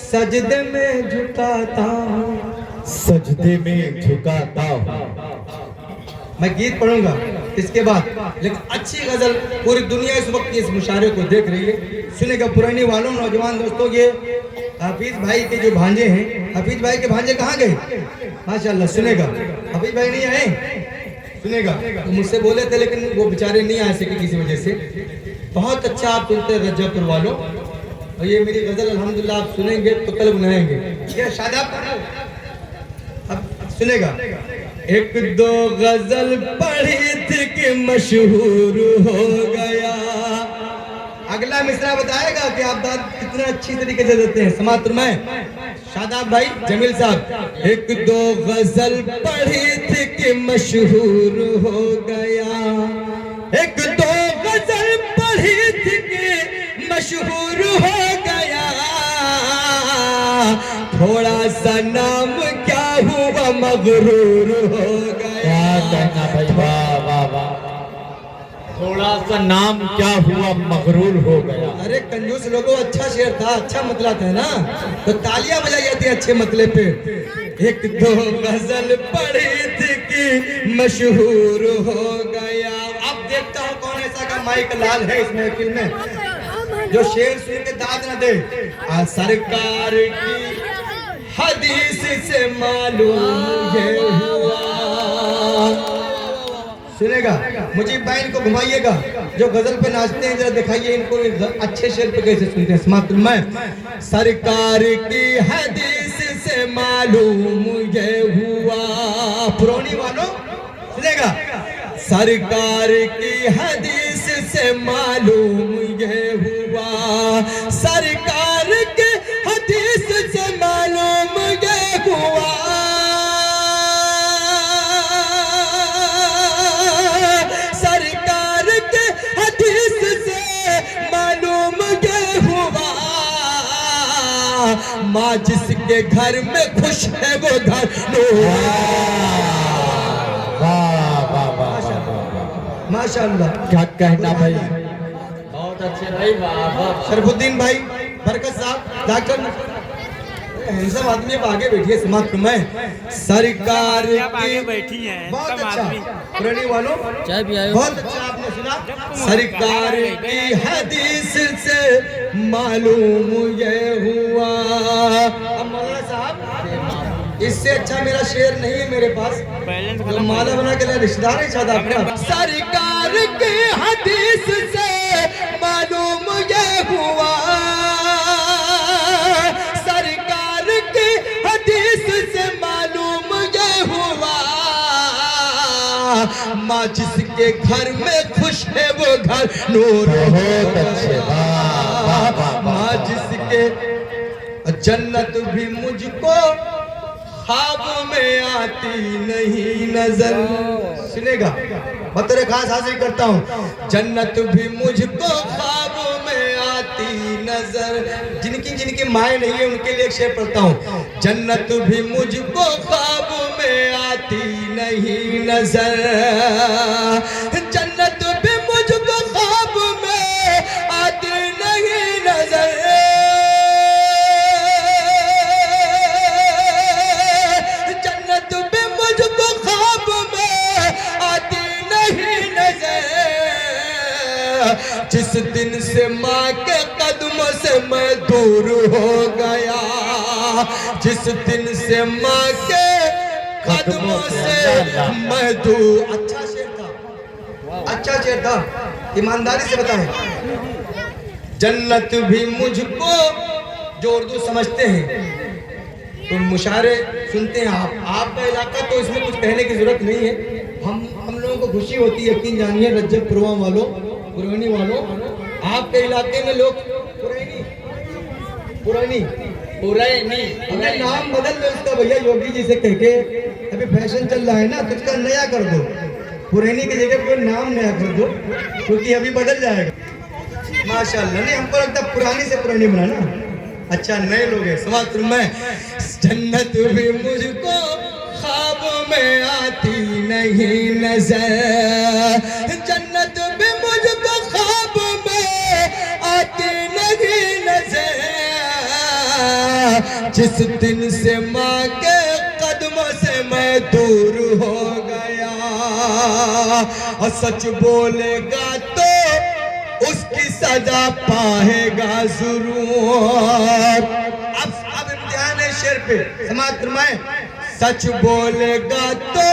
सजदे में झुकाता हूँ, सजदे में झुकाता हूँ। मैं गीत पढ़ूंगा इसके बाद, लेकिन अच्छी गजल पूरी दुनिया इस वक्त इस मुशायरे को देख रही है। सुनेगा पुरानी वालों, नौजवान दोस्तों, ये हाफिज भाई के जो भांजे हैं, हाफिज भाई के भांजे कहाँ गए? माशाल्लाह, सुनेगा। हाफिज भाई नहीं आए, सुनेगा। तो मुझसे बोले थे लेकिन वो बेचारे नहीं आ सके किसी वजह से। बहुत अच्छा आप सुनते हैं रजबपुर वालों, और ये मेरी गजल अल्हम्दुलिल्लाह आप सुनेंगे तो कल बनाएंगे। ये शादाब अब सुनेगा। एक दो गजल पढ़ी थी कि मशहूर हो गया। अगला मिसरा बताएगा कि आप दाद कितना अच्छी तरीके से देते हैं। समात्र में शादाब भाई, जमील साहब। एक दो गजल पढ़ी थी कि मशहूर हो गया, एक दो गजल पढ़ी थी कि मशहूर हो गया, थोड़ा सा नाम क्या हुआ मगरूर हो गया। कहना भाई, वाह वाह वाह। थोड़ा सा नाम क्या हुआ मगरूर हो गया। अरे कंजूस लोगों, अच्छा शेर था, अच्छा मतला था ना, तो तालियां बजाई जाती है अच्छे मतले पे। एक दो गजल पढ़ी थी कि मशहूर हो गया। अब देखता हूँ कौन ऐसा का माइक लाल है इस महफिल में जो शेर सुन के दाद न दे। सरकार की हदीस से मालूम ये हुआ। सुनेगा, मुझे बैन को घुमाइएगा, जो गजल पे नाचते हैं जरा दिखाइए इनको अच्छे शेर पे कैसे सुनते हैं। समाप्त में सरकार की हदीस से मालूम ये हुआ। पुरानी वालों सुनेगा, सरकार की हदीस से मालूम ये हुआ, सरकार की हदीस से मालूम ये हुआ, सरकार के हदीस से मालूम ये हुआ। माँ जिसके घर में खुश है वो घर माशाअल्लाह। क्या कहना भाई, बहुत अच्छे भाई, शरफुद्दीन भाई, बरकत साहब, डॉक्टर हैंडसम आदमी अब आगे बैठिए। समाप्त में सरकार की बैठी है, बहुत अच्छा। पुरानी वालों चाय भी आयो, बहुत अच्छा आपने सुना। सरकार की हदीस से मालूम ये हुआ। अब मौलाना साहब, इससे अच्छा मेरा शेर नहीं है मेरे पास, तो माला बना के रिश्तेदार ही चाहता अपना। सरकार की हदीस से मालूम ये हुआ, सरकार की हदीस से मालूम ये हुआ। माँ जिसके घर में खुश है वो घर नूर हो। माँ जिसके जन्नत भी मुझको ख्वाब में आती नहीं नजर। सुनेगा, बतौर खास हाजिर करता हूँ। जन्नत भी मुझको ख्वाब में आती नजर। जिनकी जिनकी माएँ नहीं है उनके लिए एक शेर पढ़ता हूँ। जन्नत भी मुझको ख्वाब में आती नहीं नजर, जन्नत भी मुझको ख्वाब में आती नहीं नजर, जिस दिन से माँ के कदमों से मैं दूर हो गया, जिस दिन से माँ के कदमों से मैं दूर। अच्छा शेर था, अच्छा शेर था, ईमानदारी से बताएं। जन्नत भी मुझको, जो उर्दू समझते हैं तो मुशायरे सुनते हैं आपका इलाका, तो इसमें कुछ कहने की जरूरत नहीं है। हम लोगों को खुशी होती है, यकीन जानिए रजबपुर वालों, पुरानी वालों, आपके इलाके में लोग पुरानी अपना नाम बदल दो इसका भैया, योगी जी से कह के। अभी फैशन चल रहा है ना, तो इसका नया कर दो, पुरानी की जगह कोई नाम नया कर दो, क्योंकि अभी बदल जाएगा। माशाल्लाह, नहीं हमको लगता पुरानी से पुरानी बनाना। अच्छा, नए लोग हैं। समात्र में जन्नत भी मुझको ख्वाब में आती नहीं नजर, जन्नत भी मुझको ख्वाब में आती नहीं नजर, जिस दिन से माँ के कदमों से मैं दूर हो गया। और सच बोलेगा तो उसकी सजा पाएगा जरूर। अब इम्तिहान है शेर पे, समाज फरमाए। सच बोलेगा तो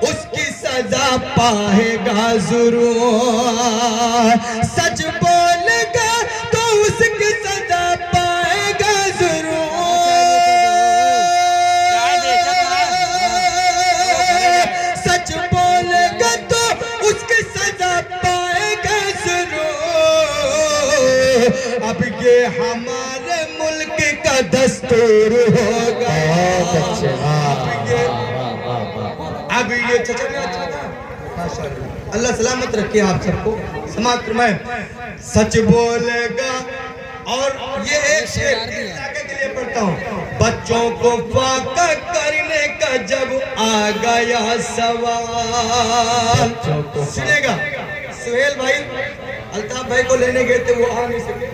उसकी सजा पाएगा जरूर। सच बोलेगा तो उसकी सजा पाएगा जरूर। सच बोलेगा तो उसकी सजा पाएगा जरूर। अब ये हमारे मुल्क का दस्तूर हो गया। अब ये चचा में अच्छा था, माशाअल्लाह। अल्लाह सलामत रखे आप सबको। समाप्त में सच बोलेगा। और ये एक शेर के लिए पढ़ता हूँ। बच्चों को फाका करने का जब आ गया सवाल, सुनेगा। सुहेल भाई अल्ताफ भाई को लेने गए थे, वो आ नहीं सके।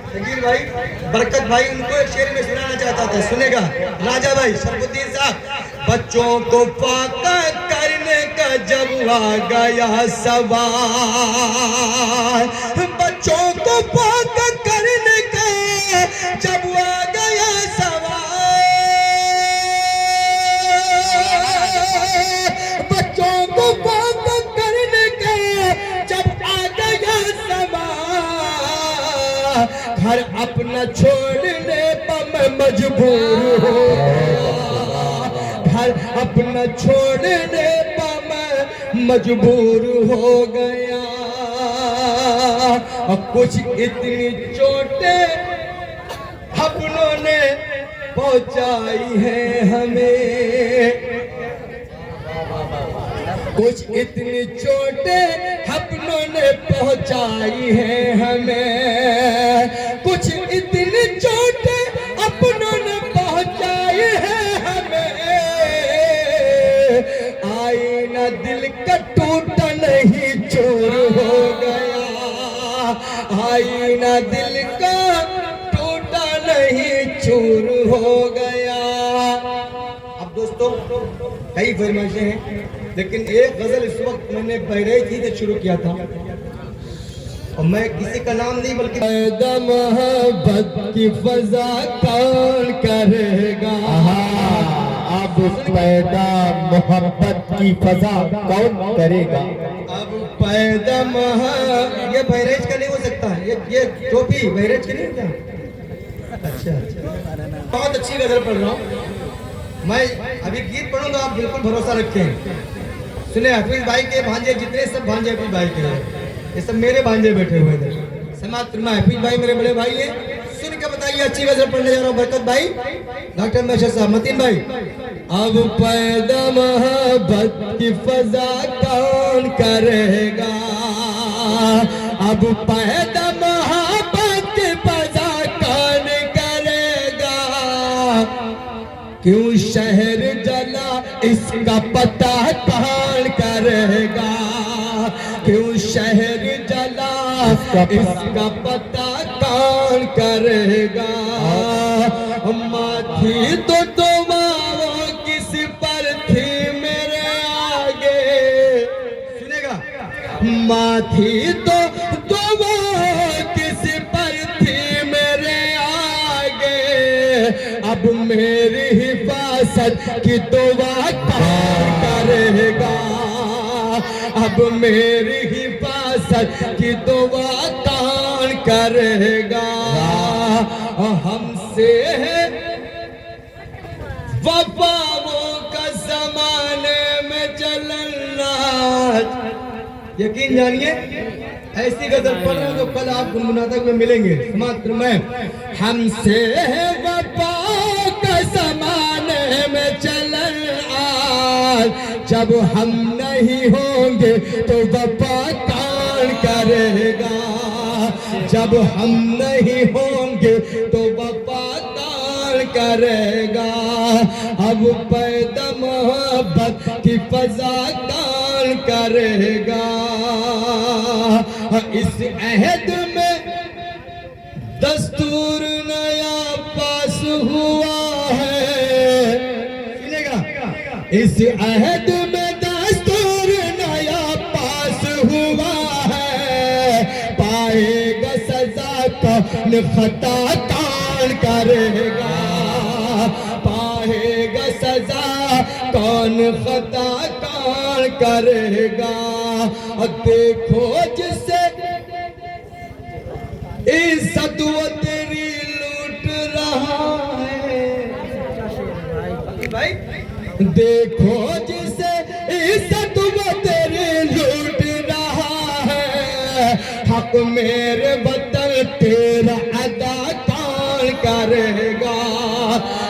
शकील भाई, बरकत भाई, उनको एक शेर में सुनाना चाहता था, सुनेगा। राजा भाई शरफुद्दीन साहब। बच्चों को फाका करने का जब आ गया सवाल, बच्चों को फाका करने का जब आ गया सवाल, बच्चों को फाका करने का जब आ गया सवाल, घर अपना छोड़ने पर मैं मजबूर हूँ। घर अपना छोड़ने पर मैं मजबूर हो गया। और कुछ इतनी चोटें अपनों ने पहुंचाई है हमें, कुछ इतनी चोटें अपनों ने पहुंचाई है हमें, कुछ इतनी चोटें अपनों ने पहुंचाई है हमें। आईना दिल का टूटा नहीं चूर हो गया, आईना दिल का टूटा नहीं चूर हो गया। अब दोस्तों कई फरमाइशें हैं, लेकिन एक गजल इस वक्त मैंने बहराइच से शुरू किया था, और मैं किसी का नाम नहीं बल्कि पैदा मोहब्बत की फजा कौन करेगा। अब पैदा मोहब्बत की फजा कौन करेगा। अब पैदा ये बहराइच का नहीं हो सकता, ये टोपी बहराइच की नहीं होता। अच्छा, बहुत अच्छी गजल पढ़ रहा हूँ मैं। अभी गीत पढ़ूंगा, आप बिल्कुल भरोसा रखें। सुने, हफीज भाई के भांजे जितने सब भांजे हफीज भाई के हैं, ये सब मेरे भांजे बैठे हुए थे। समाप्त में हफीज भाई मेरे बड़े भाई हैं। सुन के बताइए, अच्छी गजल पढ़ने जा रहा हूँ। बरकत भाई, डॉक्टर मैशर साहब, मतीन भाई। अब पैदा मोहब्बत की फजा कौन करेगा। अब पैदा मोहब्बत की फजा कौन करेगा। क्यों शहर जला इसका पता कौन करेगा। क्यों शहर जला इसका पता कौन करेगा। माथी तो तुम्हारो किस पर थी मेरे आगे, सुनेगा। माथी तो तुम्हारो किस पर थी मेरे आगे। अब मेरी हिफाजत की दुआ कौन करेगा। अब मेरी हिफाजत की दुआ कौन करेगा। हमसे वफाओं का जमाने में चलना। यकीन जानिए, ऐसी गजल पढ़ रहे हो तो कल आप गुनगुनाते हुए मिलेंगे। मात्र में हमसे वफाओं का जमाने में चलना। जब हम नहीं होंगे तो वफा कौन करेगा। जब हम नहीं होंगे तो वफा कौन करेगा। अब पैदा मोहब्बत की फजा कौन करेगा। इस अहद में दस्तूर नया पास हुआ। है। सुनेगा इस अहद में दस्तूर नया पास हुआ है, पाएगा सजा कौन खता कौन करेगा, पाएगा सजा कौन खता कौन करेगा। और देखो जिसे इज्जत वो तेरी लूट रहा है, भाई देखो जिसे इज्जत वो तेरी लूट रहा है, हक मेरे बदल तेरा अदा कौन करेगा।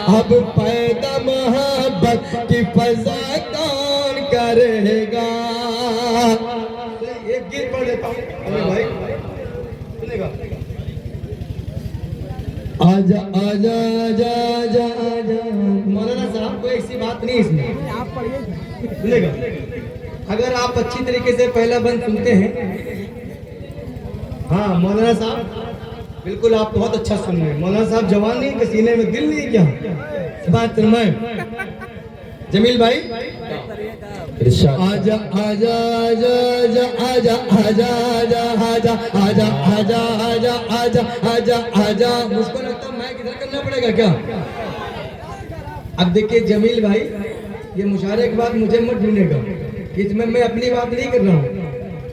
अब पैदा मोहब्बत की फजा कौन करेगा। एक गीत पढ़ देता हूँ भाई, सुनेगा आजा आजा आजा आजा आजा। मौलाना साहब कोई ऐसी बात नहीं इसमें, सुनेगा अगर आप अच्छी तरीके से पहला बंद सुनते हैं। हाँ मौलाना साहब बिल्कुल आप बहुत अच्छा सुन रहे हैं। मौलाना साहब जवान नहीं कि सीने में दिल नहीं क्या, बात मैं जमील भाई आजा आजा आजा आजा आजा आजा आजा आजा आजा आजा आजा आजा आजा। मुझको लगता है मैं किधर करना पड़ेगा क्या। अब देखिए जमील भाई, ये मुशायरे के बाद मुझे मत ढूंढेगा, इसमें मैं अपनी बात नहीं कर रहा हूँ।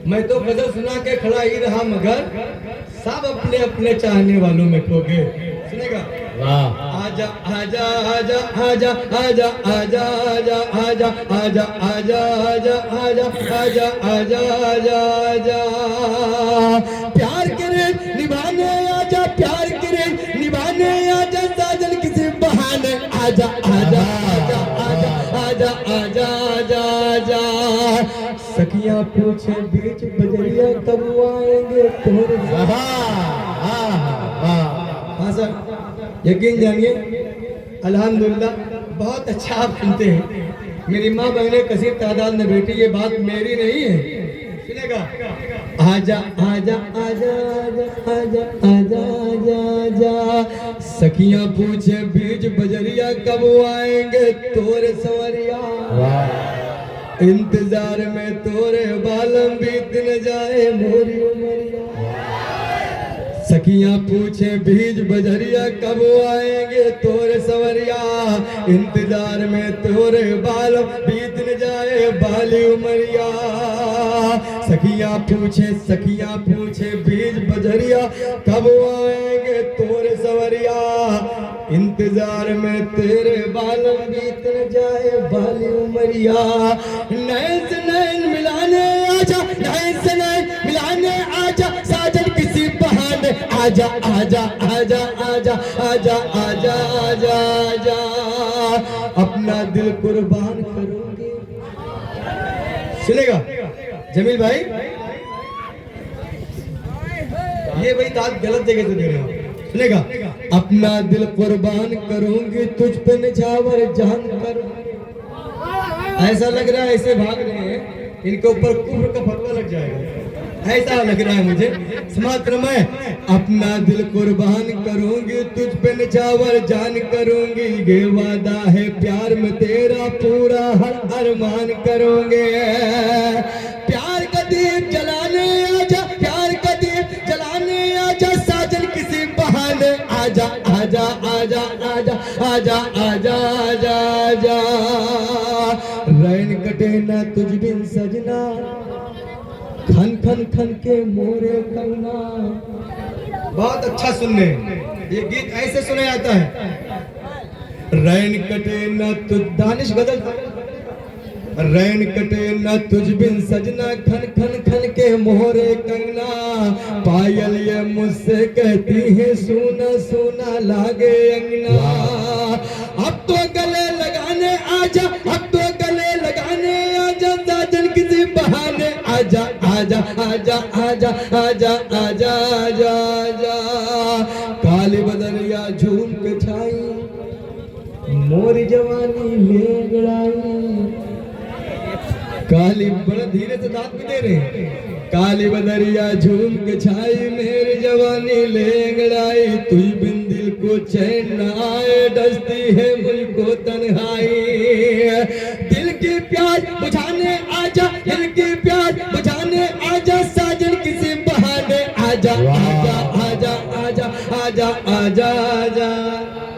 मैं तो गजल सुना के खड़ा ही रहा, मगर सब अपने अपने चाहने वालों में खो गए। सुनेगा आजा आजा आजा आजा आजा आजा आजा आजा आजा आजा आजा आजा आजा आजा आजा आजा। प्यार करे निभाने आजा, प्यार करे निभाने आजा, साजन किसी बहाने आजा आजा आजा आजा आजा आजा आजा आजा। सखियां पूछे बीच बजरिया कब आएंगे तोरे। हाँ सर, यकीन जानिए अल्हम्दुलिल्लाह बहुत अच्छा आप सुनते हैं। मेरी माँ बहनें कसीर तादाद में बैठी, ये बात मेरी नहीं है। सुनेगा आजा आजा आजा आजा आजा आजा आजा आजा। सखियां पूछे बीच बजरिया कब आएंगे तोरे सवरिया, इंतजार में तोरे बालम बीत न जाए मोरी उमरिया। सखियां पूछे बीज बजरिया कब आएंगे तोरे सवरिया, इंतजार में तोरे बाल बीत न जाए बाली उमरिया। सखियां पूछे बीज बजरिया कब आएंगे तोरे सवरिया, इंतजार में तेरे बाल बीत न जाए बाली उमरिया। नैन से नैन मिलाने आजा, नैन से नैन मिलाने आजा, साजन किसी बहाने आजा आजा आजा आजा आजा आजा आजा आजा। अपना दिल कुर्बान करूंगी। सुनेगा जमील भाई, ये भाई बात गलत जगह से दे रहे हो। सुनेगा अपना दिल कुर्बान करूंगी, तुझ पे निछावर जान कर। ऐसा लग रहा है ऐसे भाग रहे हैं, इनके ऊपर कुफ्र का फतवा लग जाएगा, ऐसा लग रहा है मुझे। समाप्त मैं अपना दिल कुर्बान करूंगी, तुझ पे निछावर जान करूंगी। ये वादा है प्यार में तेरा, पूरा हर अरमान करूंगे। प्यार का दीप जलाने आजा, प्यार का दीप जलाने आजा, साजन किसी बहाने आजा आजा आजा आजा आजा आजा आजा आजा। रैन कटे ना तुझ बिन सजना, खन खन खन के मोरे कंगना। बहुत अच्छा सुनने, ये गीत ऐसे सुना जाता है। रैन कटे न तुझ दानिश गजल, रैन कटे न तुझ बिन सजना, खन खन खन के मोरे कंगना। पायल ये मुझसे कहती है सोना सोना लागे अंगना। अब तो गले लगाने आजा, अब तो गले लगाने आजा, साजन किसी बहाने आजा आजा आजा आजा आजा आजा आजा आजा। काली बदरिया झूम के छाई, मोरी जवानी में गड़ाई। काली बड़ा धीरे से दांत भी दे रहे हैं। काली बदरिया झूम के छाई, मेरी जवानी ले गड़ाई। तुझ बिन दिल को चैन न आए, डसती है मुझको तन्हाई। दिल की प्यास बुझाने आजा, दिल की प्यास बुझाने आजा, साजन किसी बहाने आजा, आजा आजा आजा आजा आजा आजा।